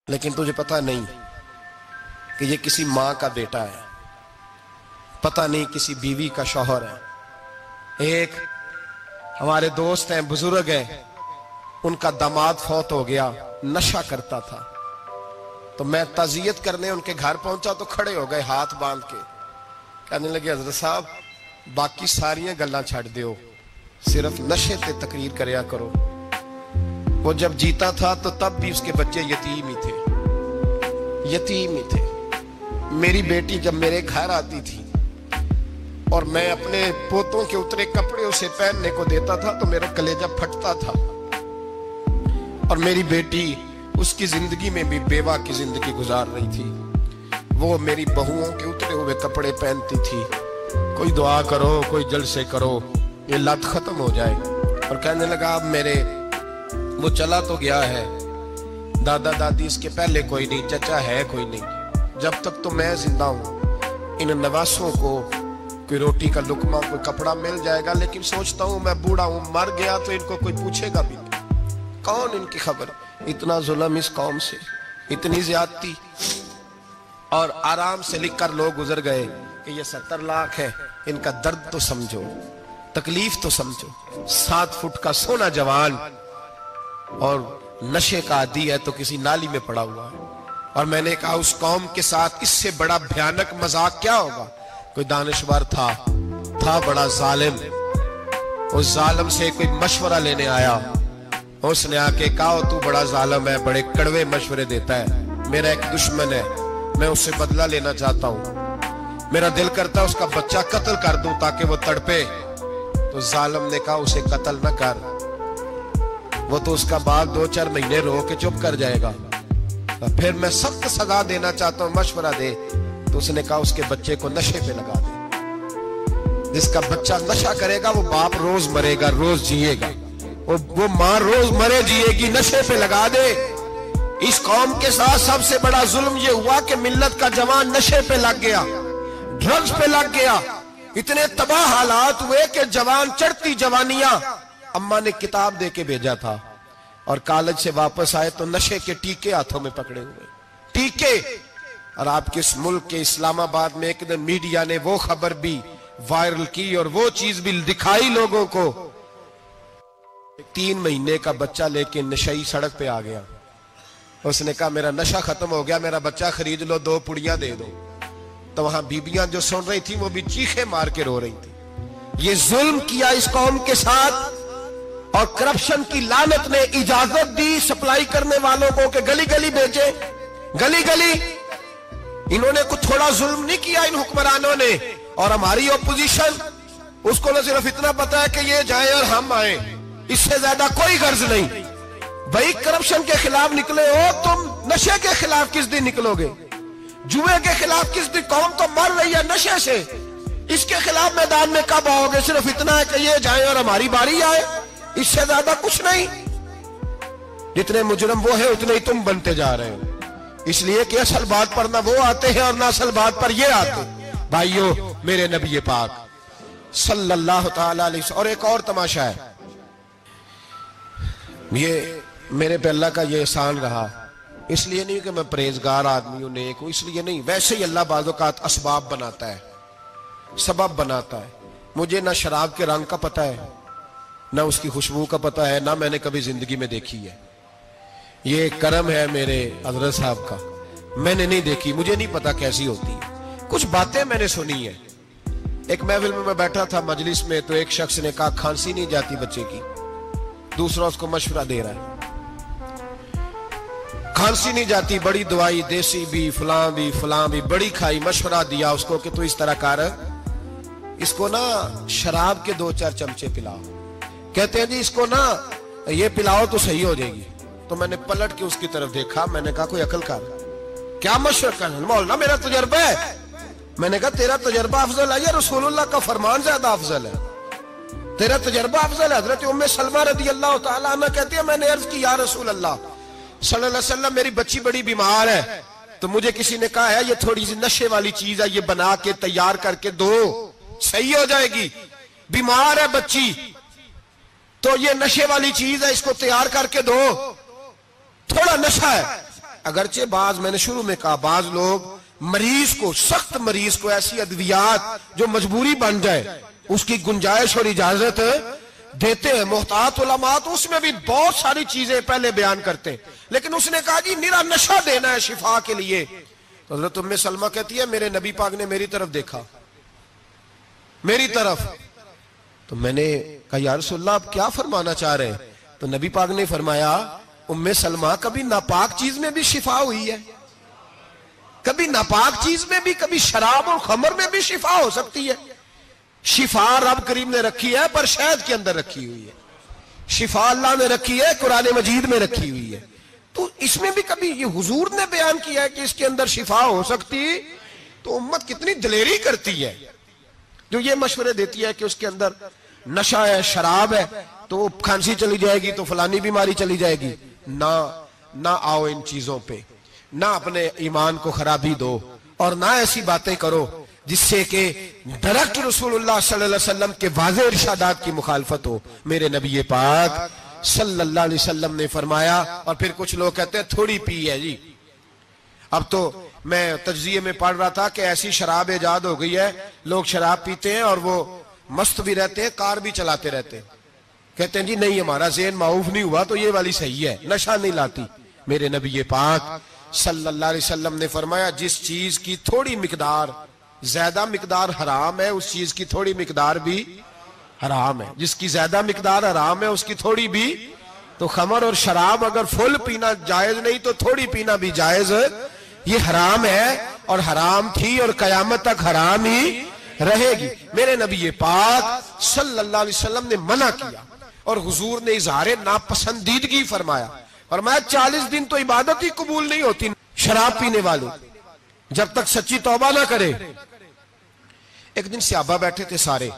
लेकिन तुझे पता नहीं कि ये किसी माँ का बेटा है, पता नहीं किसी बीवी का शौहर है। एक हमारे दोस्त हैं, बुजुर्ग हैं, उनका दामाद फौत हो गया, नशा करता था। तो मैं ताजियत करने उनके घर पहुंचा तो खड़े हो गए हाथ बांध के, कहने लगे हजरत साहब बाकी सारियां गल्लां छड़ दियो, सिर्फ नशे ते तकरीर करया करो। वो जब जीता था तो तब भी उसके बच्चे यतीम ही थे, यतीम ही थे। मेरी बेटी जब मेरे घर आती थी और मैं अपने पोतों के उतरे कपड़े उसे पहनने को देता था तो मेरा कलेजा फटता था। और मेरी बेटी उसकी जिंदगी में भी बेवा की जिंदगी गुजार रही थी। वो मेरी बहुओं के उतरे हुए कपड़े पहनती थी। कोई दुआ करो, कोई जलसे करो, ये लत खत्म हो जाए। और कहने लगा अब मेरे वो चला तो गया है, दादा दादी इसके पहले कोई नहीं, चचा है कोई नहीं, जब तक तो मैं जिंदा हूं इन नवासों को कोई रोटी का लुकमा, कोई कपड़ा मिल जाएगा। लेकिन सोचता हूं मैं बूढ़ा हूं, मर गया तो इनको कोई पूछेगा भी नहीं, कौन इनकी खबर। इतना जुल्म इस कौम से, इतनी ज्यादती। और आराम से लिख कर लोग गुजर गए कि ये 70 लाख है, इनका दर्द तो समझो, तकलीफ तो समझो। 7 फुट का सोना जवान और नशे का आदी है तो किसी नाली में पड़ा हुआ है। और मैंने कहा उस कौम के साथ इससे बड़ा भयानक मजाक क्या होगा। कोई दानिशवर था बड़ा जालिम, उस जालिम से कोई मशवरा लेने आया। उसने आके कहा तू बड़ा जालिम है, बड़े कड़वे मशवरे देता है, मेरा एक दुश्मन है, मैं उससे बदला लेना चाहता हूं, मेरा दिल करता है उसका बच्चा कत्ल कर दूं ताकि वो तड़पे। तो जालिम ने कहा उसे कत्ल न कर, वो तो उसका बाप 2-4 महीने रो के चुप कर जाएगा। तो फिर मैं सख्त सजा देना चाहता हूं, मशवरा दे। तो उसने कहा उसके बच्चे को नशे पे लगा दे। जिसका बच्चा नशा करेगा वो बाप रोज मरेगा, रोज जिएगा, वो माँ रोज मरे जिएगी, नशे पे लगा दे। इस कौम के साथ सबसे बड़ा जुल्म ये हुआ कि मिल्लत का जवान नशे पे लग गया, ड्रग्स पे लग गया। इतने तबाह हालात हुए कि जवान चढ़ती जवानियां, अम्मा ने किताब दे के भेजा था और कॉलेज से वापस आए तो नशे के टीके हाथों में पकड़े हुए, टीके। और आपके इस मुल्क के इस्लामाबाद में एक दिन मीडिया ने वो खबर भी वायरल की और वो चीज भी दिखाई लोगों को। 3 महीने का बच्चा लेके नशई सड़क पे आ गया। उसने कहा मेरा नशा खत्म हो गया, मेरा बच्चा खरीद लो, 2 पुड़ियां दे दो। तो वहां बीबियां जो सुन रही थी वो भी चीखे मार के रो रही थी। ये जुल्म किया इस कौम के साथ। और करप्शन की लानत ने इजाजत दी सप्लाई करने वालों को कि गली गली बेचे, गली गली। इन्होंने कुछ थोड़ा जुल्म नहीं किया इन हुक्मरानों ने। और हमारी ओपोजिशन, उसको न सिर्फ इतना पता है कि ये जाए और हम आए, इससे ज्यादा कोई गर्ज नहीं। भाई करप्शन के खिलाफ निकले हो तुम, नशे के खिलाफ किस दिन निकलोगे? जुए के खिलाफ किस दिन? कौम तो मर रही है नशे से, इसके खिलाफ मैदान में कब आओगे? सिर्फ इतना है कि ये जाए और हमारी बारी आए, इससे ज्यादा कुछ नहीं। जितने मुजरम वो है उतने ही तुम बनते जा रहे हो। इसलिए कि असल बात पर ना वो आते हैं और ना असल बात पर ये आते। भाइयों, मेरे नबी पाक सल्लल्लाहु ताला अलैहि वसल्लम। और एक और तमाशा है, ये मेरे पे अल्लाह का ये एहसान रहा, इसलिए नहीं कि मैं परहेजगार आदमी हूं, नेक हूं, इसलिए नहीं। वैसे ही अल्लाह बाज़ औक़ात असबाब बनाता है, सबब बनाता है। मुझे ना शराब के रंग का पता है, ना उसकी खुशबू का पता है, ना मैंने कभी जिंदगी में देखी है। ये करम है मेरे हजरत साहब का, मैंने नहीं देखी, मुझे नहीं पता कैसी होती है। कुछ बातें मैंने सुनी है। एक महफिल में मैं बैठा था मजलिस में, तो एक शख्स ने कहा खांसी नहीं जाती बच्चे की, दूसरा उसको मशवरा दे रहा है, खांसी नहीं जाती, बड़ी दवाई, देसी भी फलां भी बड़ी खाई, मशवरा दिया उसको कि तू इस तरह कर, इसको ना शराब के 2-4 चमचे पिलाओ। कहते हैं जी इसको ना ये पिलाओ तो सही हो जाएगी। तो मैंने पलट के उसकी तरफ देखा, मैंने कहा कोई अकल कर, क्या मशवरा कर? मौलाना मेरा तजर्बा है। मैंने कहा तेरा तजर्बा अफजल है या रसूलुल्लाह का फरमान ज्यादा अफजल है? तेरा तजर्बा अफजल है। हजरत उम्मे सलमा रदी अल्लाह तआला अन्हा कहती है मैंने अर्ज की या रसूल अल्लाह सल्लल्लाहु अलैहि वसल्लम, मेरी बच्ची बड़ी बीमार है, तो मुझे किसी ने कहा है ये थोड़ी सी नशे वाली चीज है, ये बना के तैयार करके दो, सही हो जाएगी। बीमार है बच्ची तो ये नशे वाली चीज है, इसको तैयार करके दो, थोड़ा नशा है। अगरचे बाज, मैंने शुरू में कहा, बाज लोग मरीज को, सख्त मरीज को ऐसी अद्वियात जो मजबूरी बन जाए उसकी गुंजाइश और इजाजत देते हैं। मुहतात उलमा तो उसमें भी बहुत सारी चीजें पहले बयान करते हैं, लेकिन उसने कहा जी निरा नशा देना है शिफा के लिए। तो हज़रत उम्मे सलमा कहती है मेरे नबी पाक ने मेरी तरफ देखा, मेरी तरफ। तो मैंने कहा या रसूलल्लाह आप क्या फरमाना चाह रहे हैं? तो नबी पाक ने फरमाया उम्मे सलमा कभी नापाक चीज में भी शिफा हुई है, कभी नापाक चीज में भी, कभी शराब और खमर में भी शिफा हो सकती है। शिफा रब करीम ने रखी है पर शहद के अंदर रखी हुई है, शिफा अल्लाह ने रखी है कुरान मजीद में रखी हुई है। तो इसमें भी कभी ये हुजूर ने बयान किया है कि इसके अंदर शिफा हो सकती, तो उम्मत कितनी दिलेरी करती है जो ये मशवरे देती है कि उसके अंदर नशा है, शराब है, तो खांसी चली जाएगी तो फलानी बीमारी चली जाएगी। ना आओ इन चीजों पे, ना अपने ईमान को खराबी दो और ना ऐसी बातें करो जिससे कि डायरेक्ट रसूलुल्लाह सल्लल्लाहु अलैहि वसल्लम के वाज़ेह इरशादात की मुखालफत हो। मेरे नबी पाक सल्लल्लाहु अलैहि वसल्लम ने फरमाया, और फिर कुछ लोग कहते हैं थोड़ी पी है जी। अब तो मैं तज्जिये में पढ़ रहा था कि ऐसी शराब इजाद हो गई है, लोग शराब पीते हैं और वो मस्त भी रहते हैं, कार भी चलाते रहते हैं, कहते हैं जी नहीं हमारा ज़हन माऊफ नहीं हुआ तो ये वाली सही है, नशा नहीं लाती। मेरे नबी पाक सल्लल्लाहु अलैहि वसल्लम ने फरमाया जिस चीज की थोड़ी मिकदार, ज्यादा मिकदार हराम है उस चीज की थोड़ी मिकदार भी हराम है, जिसकी ज्यादा मिकदार हराम है उसकी थोड़ी भी। तो खमर और शराब अगर फुल पीना जायज नहीं तो थोड़ी पीना भी जायज, ये हराम है और हराम थी और कयामत तक हराम ही रहेगी। मेरे नबी पाक सल्लल्लाहु अलैहि वसल्लम ने मना किया और हुजूर ने इजहार नापसंदीदगी फरमाया, और मैं 40 दिन तो इबादत ही कबूल नहीं होती शराब पीने वालों जब तक सच्ची तौबा ना करे। एक दिन सहाबा बैठे थे सारे,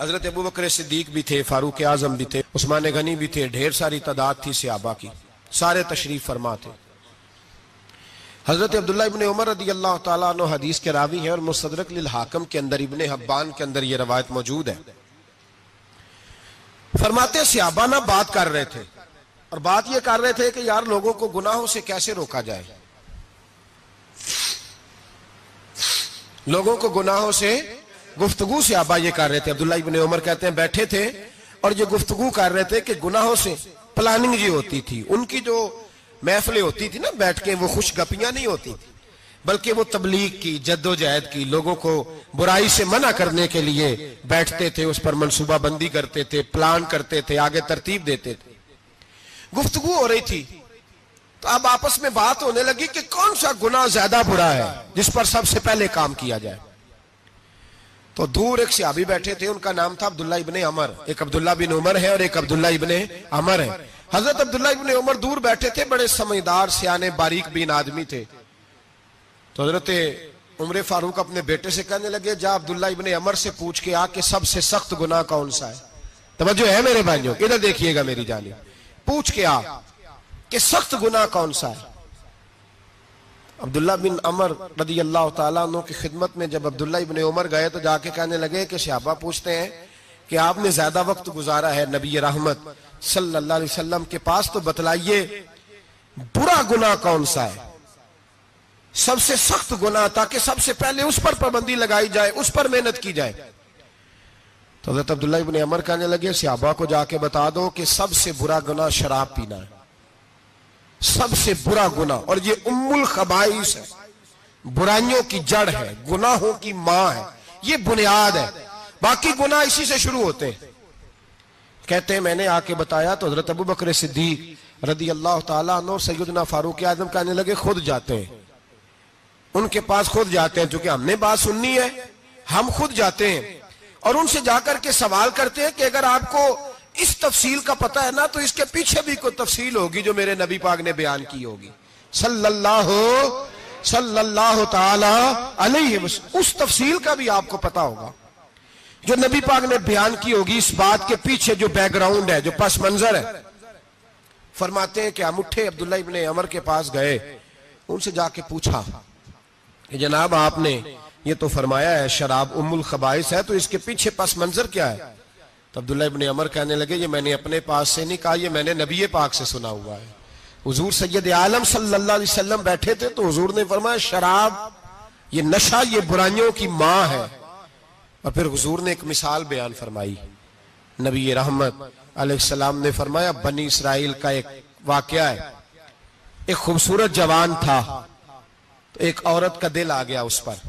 हजरत अबू बकर सिद्दीक भी थे, फारूक आजम भी थे, उस्मान गनी भी थे, ढेर सारी तादाद थी सहाबा की, सारे तशरीफ फरमा थे। हजरत अब्दुल्लाह इब्ने उमर रदी अल्लाह ताला अन्हु हदीस के रावी हैं और मुस्तदरक लिल हाकिम के अंदर, इब्ने हब्बान के अंदर यह रवायत मौजूद है। फरमाते सहाबा ना बात कर रहे थे और बात यह कर रहे थे कि यार लोगों को गुनाहों से कैसे रोका जाए, लोगों को गुनाहों से गुफ्तगू से आबा ये कर रहे थे। अब्दुल्लाह इब्ने उमर कहते हैं बैठे थे और ये गुफ्तगू कर रहे थे कि गुनाहों से प्लानिंग जी होती थी, उनकी जो महफिलें होती थी ना बैठ के, वो खुशगपियां नहीं होती थी बल्कि वो तबलीग की, जद्दोजहद की, लोगों को बुराई से मना करने के लिए बैठते थे, उस पर मनसूबाबंदी करते थे, प्लान करते थे, आगे तरतीब देते थे। गुफ्तगू हो रही थी तो अब आपस में बात होने लगी कि कौन सा गुनाह ज्यादा बुरा है जिस पर सबसे पहले काम किया जाए। तो दूर एक सहाबी बैठे थे, उनका नाम था अब्दुल्लाह इब्ने अमर, एक अब्दुल्लाह बिन उमर है और एक अब्दुल्लाह इब्ने अमर है। हजरत अब्दुल्लाह इब्ने उमर दूर बैठे थे, बड़े समझदार सियाने बारीक बीन आदमी थे। तो हजरत उमर फारूक अपने बेटे से कहने लगे जा अब्दुल्लाह इब्ने अमर से पूछ के आ कि सबसे सख्त गुनाह कौन सा है। तवज्जो है मेरे भाइयों, इधर देखिएगा मेरी जानिब, पूछ के आ कि सख्त गुनाह कौन सा है। अब्दुल्लाह बिन अमर रदी अल्लाह ताला अन्हु की खिदमत में जब अब्दुल्लाह इब्ने उमर गए तो जाके कहने लगे कि सहाबा पूछते हैं कि आपने ज्यादा वक्त गुजारा है नबी रहमत सल्लल्लाहु अलैहि वसल्लम के पास, तो बतलाइए बुरा गुनाह कौन सा है, सबसे सख्त गुनाह, ताकि सबसे पहले उस पर पाबंदी लगाई जाए, उस पर मेहनत की जाए। तो हज़रत अब्दुल्लाह इब्ने अमर कहने लगे सहाबा को जाके बता दो कि सबसे बुरा गुनाह शराब पीना है, सबसे बुरा गुनाह, और ये उम्मुल खबाइस है, बुराइयों की जड़ है, गुनाहों की मां है, ये बुनियाद है, बाकी गुनाह इसी से शुरू होते हैं। कहते हैं मैंने आके बताया तो हजरत अबू बकर सिद्दीक रदी अल्लाह ताला अन्हु और सैयदना फारूक आजम कहने लगे खुद जाते हैं, उनके पास खुद जाते हैं, क्योंकि हमने बात सुननी है, हम खुद जाते हैं और उनसे जाकर के सवाल करते हैं कि अगर आपको इस तफसील का पता है ना तो इसके पीछे भी कोई तफसील होगी जो मेरे नबी पाक ने बयान की होगी सल्लल्लाहु ताला अलैहि वसल्लम, उस तफसील का भी आपको पता होगा जो नबी पाक ने बयान की होगी, इस बात के पीछे जो बैकग्राउंड है, जो पस मंजर है। फरमाते हैं कि हम उठे, अब्दुल्लाह इब्ने अमर के पास गए, उनसे जाके पूछा कि जनाब आपने ये तो फरमाया है शराब उम्मुल खबाइस है, तो इसके पीछे पस मंजर क्या है। तो अब्दुल्लाह इब्ने अमर कहने लगे ये मैंने अपने पास से नहीं कहा, ये मैंने नबी पाक से सुना हुआ है हुजूर सैयद आलम सल्लल्लाहु अलैहि वसल्लम बैठे थे तो हुजूर ने फरमाया शराब, ये नशा, ये बुराइयों की मां है। और फिर हुजूर ने एक मिसाल बयान फरमाई। नबी रहमत अलैहिस्सलाम ने फरमाया, बनी इसराइल का एक वाकया है। एक खूबसूरत जवान था, तो एक औरत का दिल आ गया उस पर।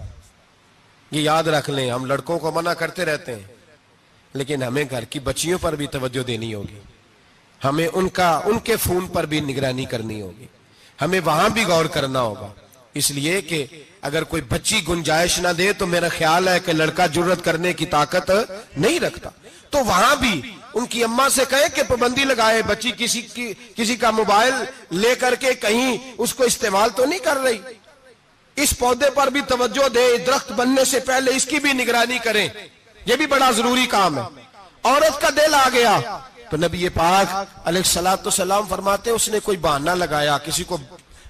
ये याद रख लें, हम लड़कों को मना करते रहते हैं, लेकिन हमें घर की बच्चियों पर भी तवज्जो देनी होगी, हमें उनके खून पर भी निगरानी करनी होगी, हमें वहां भी गौर करना होगा। इसलिए कि अगर कोई बच्ची गुंजाइश ना दे तो मेरा ख्याल है कि लड़का जुर्रत करने की ताकत नहीं रखता, तो वहां भी उनकी अम्मा से कहे कि पाबंदी लगाए, बच्ची किसी का मोबाइल लेकर के कहीं उसको इस्तेमाल तो नहीं कर रही, इस पौधे पर भी तवज्जो दे, दरख्त बनने से पहले इसकी भी निगरानी करें, यह भी बड़ा जरूरी काम है। औरत का दिल आ गया तो नबी पाक अलैहिस्सलातु सलाम फरमाते, उसने कोई बहाना लगाया, किसी को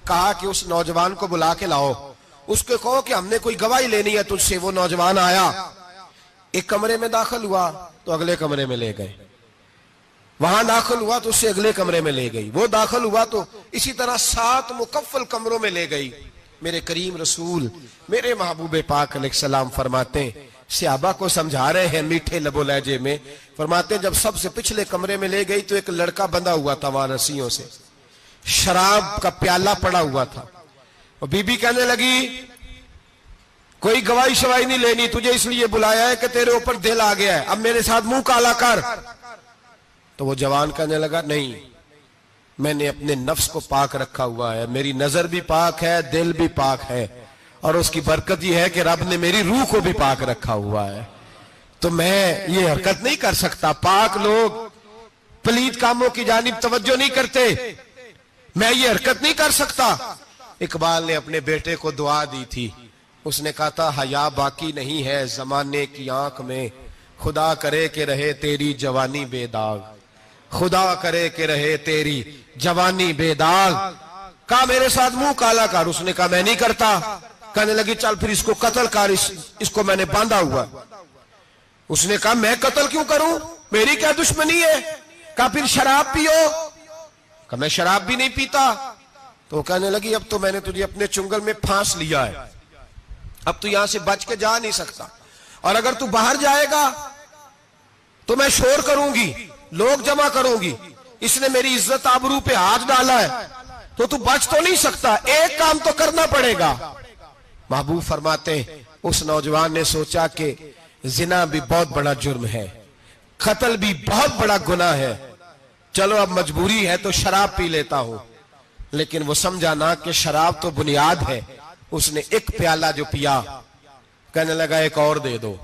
कहा कि उस नौजवान को बुला के लाओ, उसको कहो कि हमने कोई गवाही लेनी है तुझसे। वो नौजवान आया, एक कमरे में दाखिल हुआ तो अगले कमरे में ले गए, वहां दाखिल हुआ तो उससे अगले कमरे में ले गई, वो दाखिल हुआ तो इसी तरह 7 मुकफ्फल कमरों में ले गई। मेरे करीम रसूल मेरे महबूब पाक अलैहिस्सलाम फरमाते, सहाबा को समझा रहे हैं मीठे लबो लहजे में, फरमाते जब सबसे पिछले कमरे में ले गई तो एक लड़का बंधा हुआ था वहां रस्सियों से, शराब का प्याला पड़ा हुआ था। और बीबी कहने लगी, कोई गवाही शवाही नहीं लेनी, तुझे इसलिए बुलाया है कि तेरे ऊपर दिल आ गया है, अब मेरे साथ मुंह काला कर। तो वो जवान कहने लगा, नहीं, मैंने अपने नफ्स को पाक रखा हुआ है, मेरी नजर भी पाक है, दिल भी पाक है, और उसकी बरकत यह है कि रब ने मेरी रूह को भी पाक रखा हुआ है, तो मैं ये हरकत नहीं कर सकता। पाक लोग पलीद कामों की जानिब तवज्जो नहीं करते, मैं ये हरकत नहीं कर सकता। इकबाल ने अपने बेटे को दुआ दी थी, उसने कहा था, हया बाकी नहीं है जमाने की आंख में, खुदा करे कि रहे तेरी जवानी बेदाग, खुदा करे कि रहे तेरी जवानी बेदाग। कहा मेरे साथ मुंह काला कर, उसने कहा मैं नहीं करता। कहने लगी, चल फिर इसको कत्ल कर, इसको मैंने बांधा हुआ। उसने कहा मैं कत्ल क्यों करूं, मेरी क्या दुश्मनी है। कहा फिर शराब पियो। कहा मैं शराब भी नहीं पीता। तो कहने लगी, अब तो मैंने तुझे अपने चुंगल में फांस लिया है, अब तू यहां से बच के जा नहीं सकता, और अगर तू बाहर जाएगा तो मैं शोर करूंगी, लोग जमा करूंगी, इसने मेरी इज्जत आबरू पे हाथ डाला है, तो तू बच तो नहीं सकता, एक काम तो करना पड़ेगा। महबूब फरमाते, उस नौजवान ने सोचा कि जिना भी बहुत बड़ा जुर्म है, कत्ल भी बहुत बड़ा गुनाह है, चलो अब मजबूरी है तो शराब पी लेता हूं। लेकिन वो समझा ना कि शराब तो बुनियाद है। उसने एक प्याला जो पिया, कहने लगा एक और दे दो,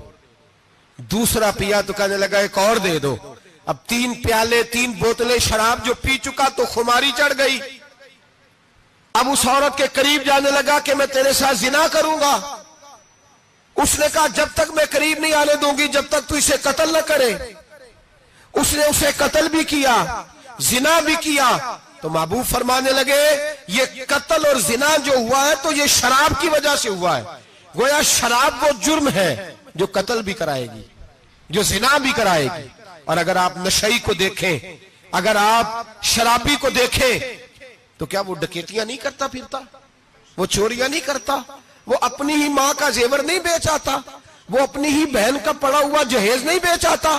दूसरा पिया तो कहने लगा एक और दे दो। अब 3 प्याले 3 बोतलें शराब जो पी चुका तो खुमारी चढ़ गई। अब उस औरत के करीब जाने लगा कि मैं तेरे साथ जिना करूंगा। उसने कहा जब तक मैं करीब नहीं आने दूंगी जब तक तू इसे कत्ल न करे। उसने उसे कत्ल भी किया, जिना भी किया। तो महबूब फरमाने लगे, ये कत्ल और जिना जो हुआ है तो ये शराब की वजह से हुआ है। गोया शराब वो जुर्म है जो कत्ल भी कराएगी, जो जिना भी कराएगी। और अगर आप नशई को देखें, अगर आप शराबी को देखें, तो क्या वो डकैतियां नहीं करता फिरता, वो चोरियां नहीं करता, वो अपनी ही मां का जेवर नहीं बेच आता, वो अपनी ही बहन का पड़ा हुआ जहेज नहीं बेच आता,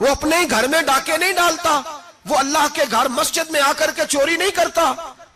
वो अपने ही घर में डाके नहीं डालता, वो अल्लाह के घर मस्जिद में आकर के चोरी नहीं करता।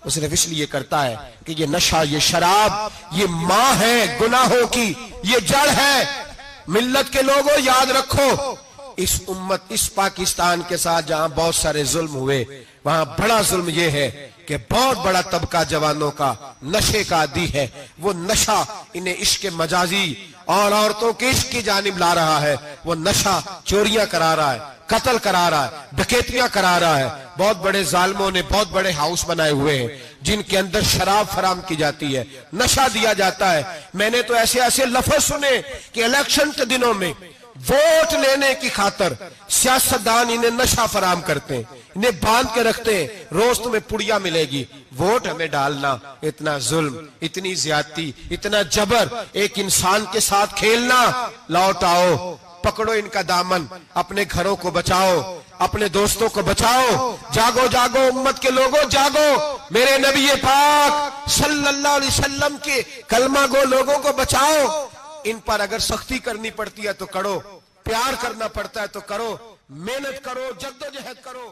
वो सिर्फ इसलिए करता है कि ये नशा, ये शराब, ये मां है गुनाहों की, ये जड़ है। मिल्लत के लोगों याद रखो, इस उम्मत, इस पाकिस्तान के साथ जहां बहुत सारे जुल्म हुए, वहां बड़ा जुल्म यह है कि बहुत बड़ा तबका जवानों का नशे का आदी है। वो नशा इन्हें इश्क मजाजी और औरतों के इश्क की जानिब ला रहा है। वो नशा चोरियां करा रहा है, कत्ल करा रहा है, डकैतियां करा रहा है। बहुत बड़े जालिमों ने बहुत बड़े हाउस बनाए हुए हैं जिनके अंदर शराब फराम की जाती है, नशा दिया जाता है। मैंने तो ऐसे ऐसे लफ्ज सुने कि इलेक्शन के दिनों में वोट लेने की खातर सियासतदान इन्हें नशा फराम करते हैं, इन्हें बांध के रखते हैं, रोज तुम्हें पुड़िया मिलेगी, वोट हमें डालना। इतना जुल्म, इतनी ज्यादती, इतना जबर, एक इंसान के साथ खेलना। लौट आओ, पकड़ो इनका दामन, अपने घरों को बचाओ, अपने दोस्तों को बचाओ। जागो जागो उम्मत के लोगों, जागो। मेरे नबी पाक सल्लल्लाहु अलैहि वसल्लम के कलमा गो लोगों को बचाओ। इन पर अगर सख्ती करनी पड़ती है तो करो, प्यार करना पड़ता है तो करो, मेहनत करो, जद्दोजहद करो।